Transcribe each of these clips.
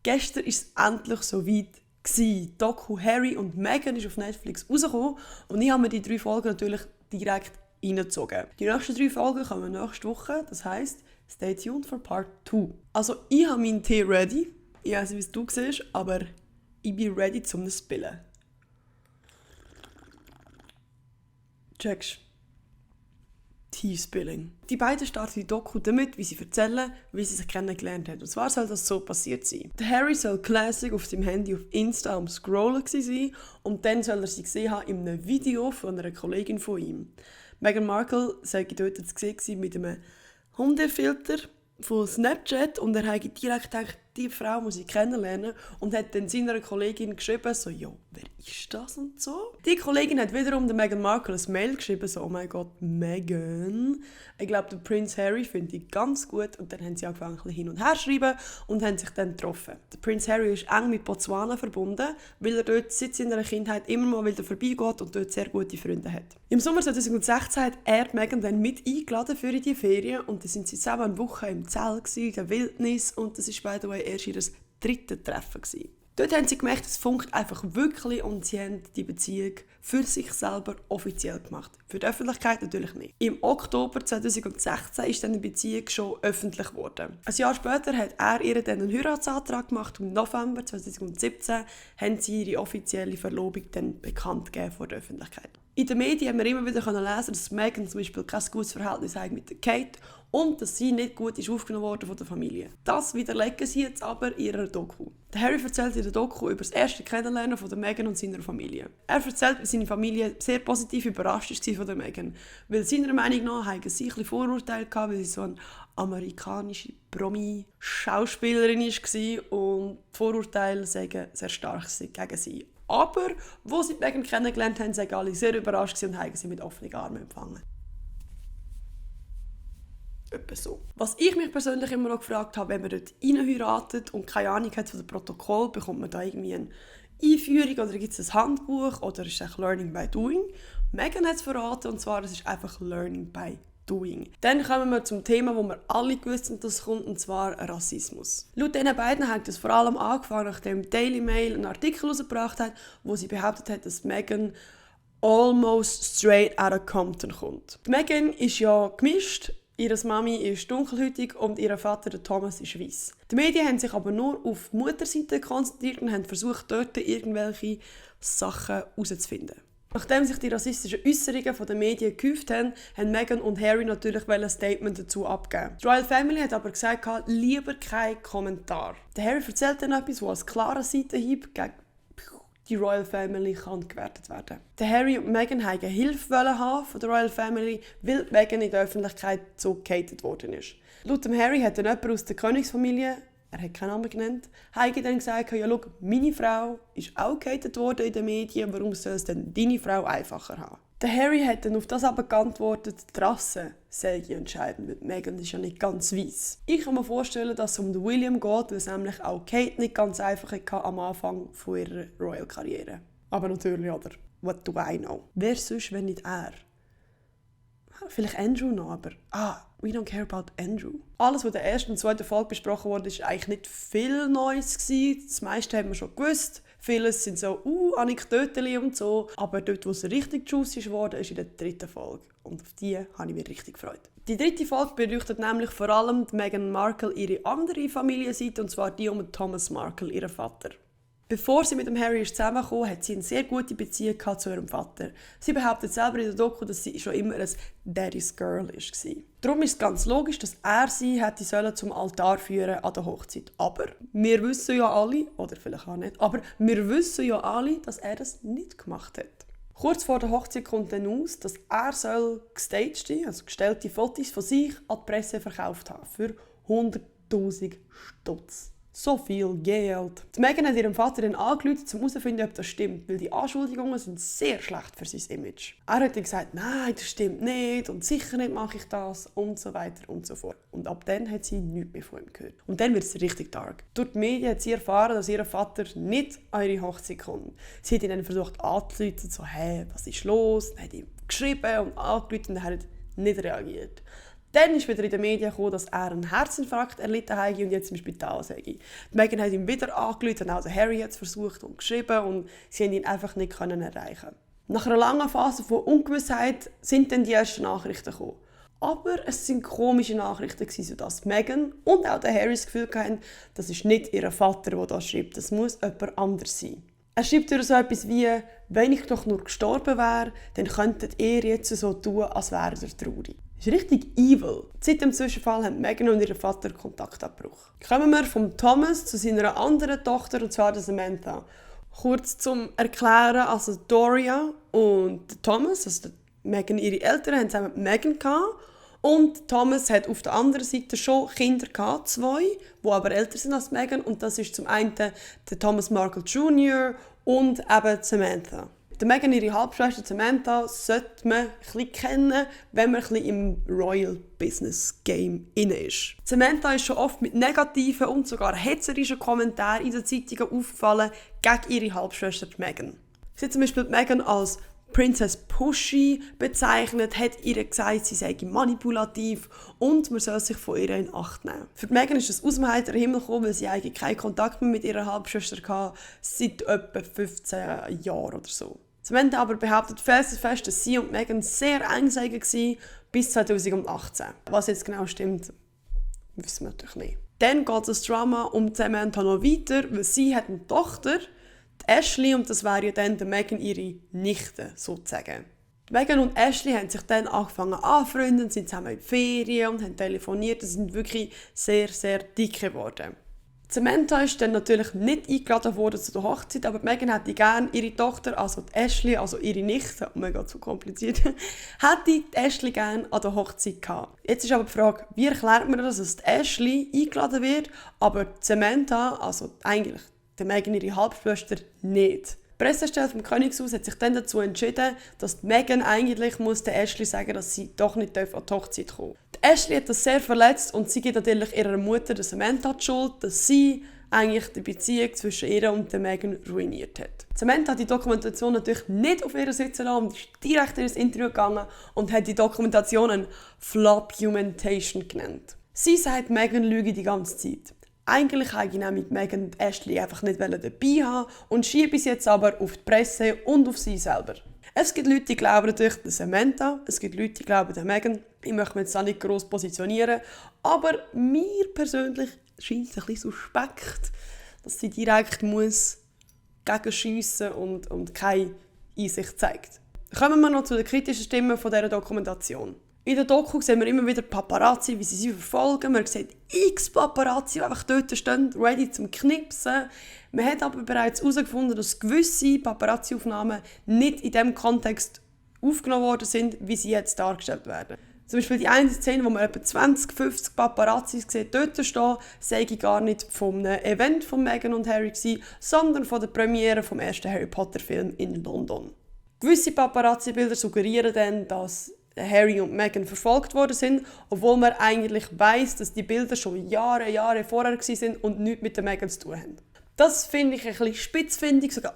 gestern ist es endlich soweit. Die Doku Harry und Meghan ist auf Netflix rausgekommen und ich habe mir die 3 Folgen natürlich direkt reingezogen. Die nächsten 3 Folgen kommen nächste Woche, das heisst, stay tuned for Part 2. Also ich habe meinen Tee ready, ich weiß nicht, wie es du siehst, aber ich bin ready zum Spielen. Checkst. Tea-Spilling. Die beiden starten die Doku damit, wie sie erzählen, wie sie sich kennengelernt haben. Und zwar soll das so passiert sein. Der Harry soll classic auf seinem Handy auf Insta am Scrollen sein und dann soll er sie gesehen haben in einem Video von einer Kollegin von ihm. Meghan Markle sei dort zu sehen mit einem Hundefilter von Snapchat und er hat direkt gedacht, die Frau muss ich kennenlernen und hat dann seiner Kollegin geschrieben, so, ja, wer ist das und so. Die Kollegin hat wiederum der Meghan Markle ein Mail geschrieben, so, oh mein Gott, Meghan. Ich glaube, der Prince Harry finde ich ganz gut und dann haben sie angefangen, ein bisschen hin und her zu schreiben und haben sich dann getroffen. Der Prince Harry ist eng mit Botswana verbunden, weil er dort seit seiner Kindheit immer mal wieder vorbeigeht und dort sehr gute Freunde hat. Im Sommer 2016 hat er Meghan dann mit eingeladen für die Ferien und dann sind sie zusammen eine Woche im Zelt in der Wildnis und das ist, by the way, erst ihr 3. Treffen gewesen. Dort haben sie gemerkt, es funkt einfach wirklich und sie haben die Beziehung für sich selber offiziell gemacht. Für die Öffentlichkeit natürlich nicht. Im Oktober 2016 ist dann die Beziehung schon öffentlich geworden. Ein Jahr später hat er ihr dann einen Heiratsantrag gemacht und im November 2017 haben sie ihre offizielle Verlobung dann bekannt gegeben vor der Öffentlichkeit. In den Medien haben wir immer wieder lesen, dass Meghan zum Beispiel kein gutes Verhältnis hat mit der Kate und dass sie nicht gut ist aufgenommen worden von der Familie. Das widerlegen sie jetzt aber in ihrer Doku. Der Harry erzählt in der Doku über das erste Kennenlernen von der Meghan und seiner Familie. Er erzählt, wie seine Familie sehr positiv überrascht war von der Meghan. Weil seiner Meinung nach hatten sie ein bisschen Vorurteile gehabt, weil sie so eine amerikanische Promi-Schauspielerin war und die Vorurteile sagen sehr stark gegen sie. Aber, wo sie Meghan kennengelernt haben, waren alle sehr überrascht und haben sie mit offenen Armen empfangen. Etwa so. Was ich mich persönlich immer noch gefragt habe, wenn man dort heiratet und keine Ahnung hat von dem Protokoll, bekommt man da irgendwie eine Einführung oder gibt es ein Handbuch oder ist es Learning by Doing? Meghan hat es verraten und zwar, es ist einfach Learning by Doing. Dann kommen wir zum Thema, wo wir alle gewusst haben, dass es kommt, und zwar Rassismus. Laut diesen beiden hat es vor allem angefangen, nachdem Daily Mail einen Artikel herausgebracht hat, wo sie behauptet hat, dass Meghan almost straight out of Compton kommt. Die Meghan ist ja gemischt. Ihre Mami ist dunkelhäutig und ihr Vater, der Thomas, ist weiss. Die Medien haben sich aber nur auf die Mutterseite konzentriert und haben versucht, dort irgendwelche Sachen herauszufinden. Nachdem sich die rassistischen Äußerungen der Medien gehäuft haben, haben Meghan und Harry natürlich ein Statement dazu abgeben. Die Royal Family hat aber gesagt, lieber kein Kommentar. Der Harry erzählt dann etwas, das als klarer Seitenhieb gegen die Royal Family kann gewertet werden. Der Harry und Meghan wollten Hilfe haben von der Royal Family, weil Meghan in der Öffentlichkeit so gehatet worden ist. Laut dem Harry hat dann jemand aus der Königsfamilie, er hat keinen Namen genannt, dann gesagt, ja, schau, meine Frau ist auch gehatet worden in den Medien, warum soll es denn deine Frau einfacher haben? Der Harry hat dann auf das aber geantwortet, die Rasse sei entscheidend, weil Meghan ist ja nicht ganz weiss. Ich kann mir vorstellen, dass es um den William geht, weil es nämlich auch Kate nicht ganz einfach hatte am Anfang von ihrer Royal-Karriere. Aber natürlich, oder? What do I know? Wer sonst, wenn nicht er? Vielleicht Andrew noch, aber we don't care about Andrew. Alles, was in der ersten und zweiten Folge besprochen wurde, war eigentlich nicht viel Neues gewesen. Das meiste haben wir schon gewusst. Vieles sind so Anekdoten und so. Aber dort, wo es richtig juicy geworden ist in der 3. Folge. Und auf die habe ich mich richtig gefreut. Die 3. Folge beleuchtet nämlich vor allem Meghan Markle ihre andere Familienseite, und zwar die um Thomas Markle, ihren Vater. Bevor sie mit dem Harry zusammengekommen hat sie eine sehr gute Beziehung zu ihrem Vater. Sie behauptet selber in der Doku, dass sie schon immer ein Daddy's Girl war. Darum ist es ganz logisch, dass er sie hätte zum Altar führen an der Hochzeit. Aber wir wissen ja alle, oder vielleicht auch nicht, aber wir wissen ja alle, dass er das nicht gemacht hat. Kurz vor der Hochzeit kommt dann aus, dass er gestagte, also gestellte Fotos von sich an die Presse verkauft haben für 100'000 Stutz. So viel Geld. Die Meghan hat ihrem Vater dann angerufen, um herauszufinden, ob das stimmt, weil die Anschuldigungen sind sehr schlecht für sein Image. Er hat dann gesagt, nein, das stimmt nicht und sicher nicht mache ich das und so weiter und so fort. Und ab dann hat sie nichts mehr von ihm gehört. Und dann wird es richtig dark. Durch die Medien hat sie erfahren, dass ihr Vater nicht an ihre Hochzeit kommt. Sie hat ihn dann versucht anzurufen, so, hey, was ist los? Dann hat ihm geschrieben und angerufen und er hat nicht reagiert. Dann ist wieder in den Medien gekommen, dass er einen Herzinfarkt erlitten habe und jetzt im Spital sei. Die Meghan hat ihm wieder angerufen und auch der Harry hat es versucht und geschrieben und sie haben ihn einfach nicht erreichen. Nach einer langen Phase von Ungewissheit sind dann die ersten Nachrichten gekommen. Aber es sind komische Nachrichten, sodass Meghan und auch der Harry das Gefühl hatten, das ist nicht ihr Vater, der das schreibt, das muss jemand anderes sein. Er schreibt so etwas wie, wenn ich doch nur gestorben wäre, dann könntet ihr jetzt so tun, als wäre er traurig. Das ist richtig evil. Seit dem Zwischenfall haben Meghan und ihr Vater Kontakt abgebrochen. Kommen wir von Thomas zu seiner anderen Tochter, und zwar Samantha. Kurz zum Erklären, also Doria und Thomas, also Meghan, ihre Eltern, haben zusammen Meghan gehabt. Und Thomas hat auf der anderen Seite schon Kinder gehabt, 2, die aber älter sind als Meghan. Und das ist zum einen der Thomas Markle Jr. und eben Samantha. Die Meghan, ihre Halbschwester Samantha, sollte man ein bisschen kennen, wenn man ein bisschen im Royal Business Game inne ist. Samantha ist schon oft mit negativen und sogar hetzerischen Kommentaren in den Zeitungen aufgefallen gegen ihre Halbschwester Meghan. Sie hat zum Beispiel Meghan als Princess Pushy bezeichnet, hat ihr gesagt, sie sei manipulativ und man soll sich von ihr in Acht nehmen. Für Meghan ist es aus dem heiteren Himmel gekommen, weil sie eigentlich keinen Kontakt mehr mit ihrer Halbschwester hatte, seit etwa 15 Jahren oder so. Samantha aber behauptet fest, dass sie und Meghan sehr eng waren bis 2018. Was jetzt genau stimmt, wissen wir natürlich nicht. Dann geht das Drama um Samantha noch weiter, weil sie hat eine Tochter, die Ashley, und das wäre ja dann Meghan ihre Nichte sozusagen. Meghan und Ashley haben sich dann angefangen anzufreunden, sind zusammen in die Ferien und haben telefoniert. Sie sind wirklich sehr, sehr dick geworden. Samantha ist dann natürlich nicht eingeladen worden zu der Hochzeit, aber Meghan hätte gerne ihre Tochter, also die Ashley, also ihre Nichte, oh mega zu kompliziert, hätte die Ashley gerne an der Hochzeit gehabt. Jetzt ist aber die Frage, wie erklärt man das, dass die Ashley eingeladen wird, aber die Samantha, also eigentlich die Meghan, ihre Halbschwester, nicht. Die Pressestelle vom Königshaus hat sich dann dazu entschieden, dass die Meghan eigentlich muss der Ashley sagen, dass sie doch nicht an die Hochzeit kommen darf. Die Ashley hat das sehr verletzt und sie gibt natürlich ihrer Mutter, der Samantha, die Schuld, dass sie eigentlich die Beziehung zwischen ihr und der Meghan ruiniert hat. Samantha hat die Dokumentation natürlich nicht auf ihr sitzen lassen und ist direkt in ein Interview gegangen und hat die Dokumentation eine Flopumentation genannt. Sie sagt, Meghan lüge die ganze Zeit. Eigentlich wollte ich nämlich Meghan und Ashley einfach nicht dabei haben und schiebe es jetzt aber auf die Presse und auf sie selber. Es gibt Leute, die glauben natürlich der Samantha, es gibt Leute, die glauben der Meghan. Ich möchte mich jetzt auch nicht gross positionieren, aber mir persönlich scheint es ein bisschen suspekt, dass sie direkt muss gegenschiessen und keine Einsicht zeigt. Kommen wir noch zu den kritischen Stimmen von dieser Dokumentation. In der Doku sehen wir immer wieder Paparazzi, wie sie verfolgen. Man sieht x Paparazzi, die einfach dort stehen, ready zum Knipsen. Man hat aber bereits herausgefunden, dass gewisse Paparazzi-Aufnahmen nicht in dem Kontext aufgenommen worden sind, wie sie jetzt dargestellt werden. Zum Beispiel die eine Szene, wo man etwa 20, 50 Paparazzi sieht, dort stehen, sei gar nicht von einem Event von Meghan und Harry gewesen, sondern von der Premiere vom ersten Harry Potter Film in London. Gewisse Paparazzi-Bilder suggerieren dann, dass Harry und Meghan verfolgt worden sind, obwohl man eigentlich weiss, dass die Bilder schon Jahre vorher waren und nichts mit der Meghan zu tun haben. Das finde ich ein bisschen spitzfindig, sagen,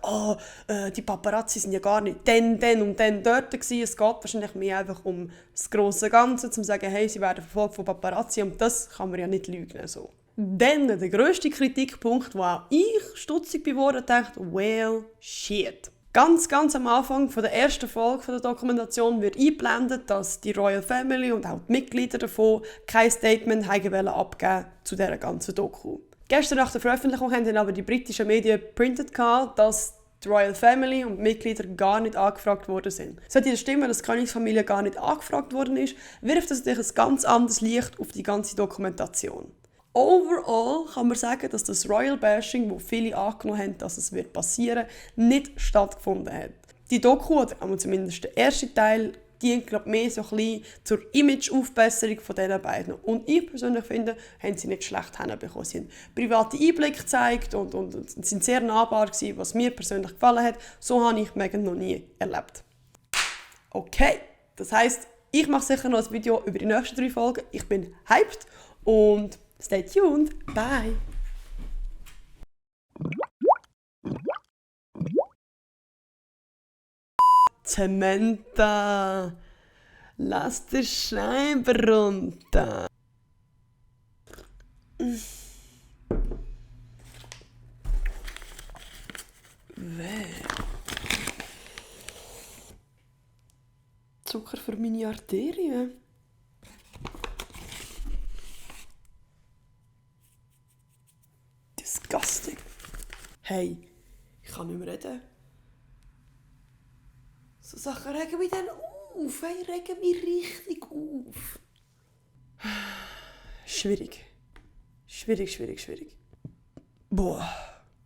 die Paparazzi sind ja gar nicht dann und dann dort gewesen. Es geht wahrscheinlich mehr einfach um das grosse Ganze, um zu sagen, hey, sie werden verfolgt von Paparazzi und das kann man ja nicht leugnen. So. Dann der grösste Kritikpunkt, wo auch ich stutzig geworden und dachte, well, shit. Ganz am Anfang von der ersten Folge der Dokumentation wird eingeblendet, dass die Royal Family und auch die Mitglieder davon kein Statement abgeben zu dieser ganzen Doku. Gestern nach der Veröffentlichung haben dann aber die britischen Medien geprintet, dass die Royal Family und die Mitglieder gar nicht angefragt worden sind. Sollte das stimmen, dass die Königsfamilie gar nicht angefragt worden ist, wirft das natürlich ein ganz anderes Licht auf die ganze Dokumentation. Overall kann man sagen, dass das Royal Bashing, wo viele angenommen haben, dass es passieren wird, nicht stattgefunden hat. Die Doku, oder zumindest der erste Teil, dient mehr so ein bisschen zur Imageaufbesserung von diesen beiden. Und ich persönlich finde, haben sie nicht schlecht hinbekommen. Sie haben private Einblicke gezeigt und sind sehr nahbar gewesen, was mir persönlich gefallen hat. So habe ich Meghan noch nie erlebt. Okay, das heisst, ich mache sicher noch ein Video über die nächsten 3 Folgen. Ich bin hyped und stay tuned. Bye. Samantha. Lass den Scheibe runter. Zucker für meine Arterien. Disgusting. Hey, ich kann nicht mehr reden. So Sachen regen mich dann auf. Hey, regen mich richtig auf. Schwierig. Schwierig. Boah.